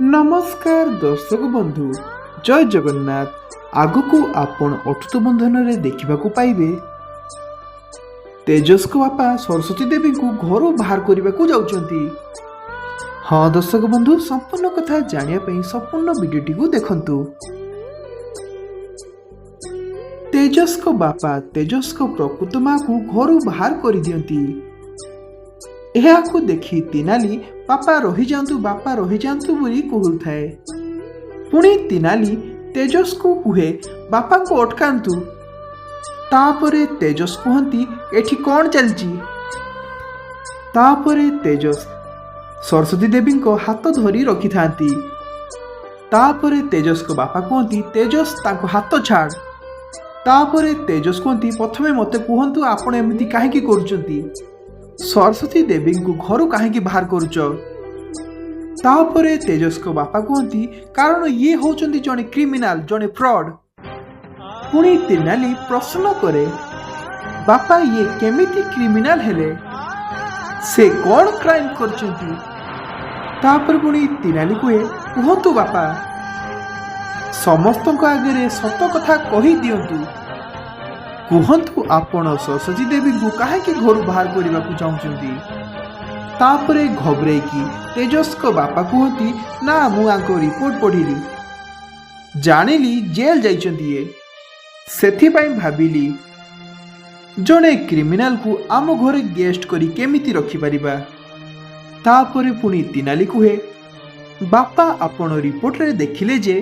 नमस्कार दर्शक बंधु जय जगन्नाथ। आगकू आपण अटूट बंधन में देखा पाइबे तेजस को बापा सरस्वती देवी को घर बाहर करने को जाउछंती। हाँ दर्शक बंधु संपूर्ण कथा जानिया संपूर्ण वीडियोटी को देखंतु। तेजस को बापा तेजस को प्रकृत माँ को घर बाहर कर दियंती। यह को देखी तिनाली बापा रही जातु बोली कहूए। पुणी तिनाली तेजस को कहे बापा को अटकांतु। तापरे तेजस कहती एठी कौन चलची। तापरे तेजस सरस्वती देवी को हाथ धरी रखी थांती। तापरे तेजस को बापा कहती तेजस ताको हाथ छाड़। तापरे तेजस कहती प्रथमे मते कहतु आपण एमती काहेकी करूचंती। सरस्वती देवी को घर कहीं बाहर करुच। तापरे तेजस को बापा कहती कारण ये होचंती जने क्रिमिनाल जने फ्रॉड। पुणी तिनाली प्रश्न करे बापा ये केमिति क्रिमिनाल हेले से कौन क्राइम करचंती। तापर पुणी तिनाली कहे कहतु बापा समस्त आगे सत कथा कही दियंतु। कहतु आपण सरस्वती देवी को कहीं घर बाहर करने को चाहती। तापरे घबरे कि तेजस को बापा कहती ना मुझे रिपोर्ट पढ़िली जानिली जेल जाइए सेथिपाई भाविली जड़े क्रिमिनाल को आम घरे गेस्ट करी केमिति रखिपारिबा। तापरे पुणी तिनाली कहे बापा आपण रिपोर्ट रे देखिले जे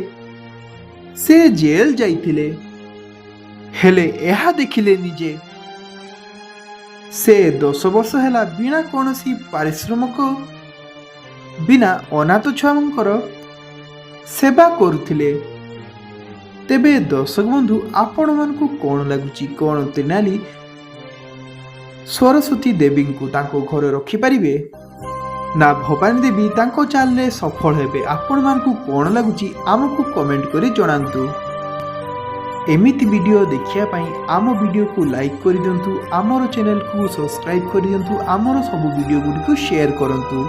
से जेल जाइथिले हेले एहा देखिले निजे से 10 वर्ष हैला बिना कौनसी पारिश्रमिक बिना अनाथ छुआंकर सेवा करुथिले। तेबे दर्शक बंधु आपण मानकु कौन लगुची कौन तिनाली सरस्वती देवी को तांको घर रखी पारिबे ना भवानी देवी तांको चालले सफल हेबे। आपण मानकु कौन लगुची आमको कमेंट करी जणांतु। एमिति वीडियो देखिया पाई आम वीडियो को लाइक कर दियंतु, आमर चैनल को सब्सक्राइब कर दियंतु, आमर सब वीडियो गुडी को शेयर करंतु।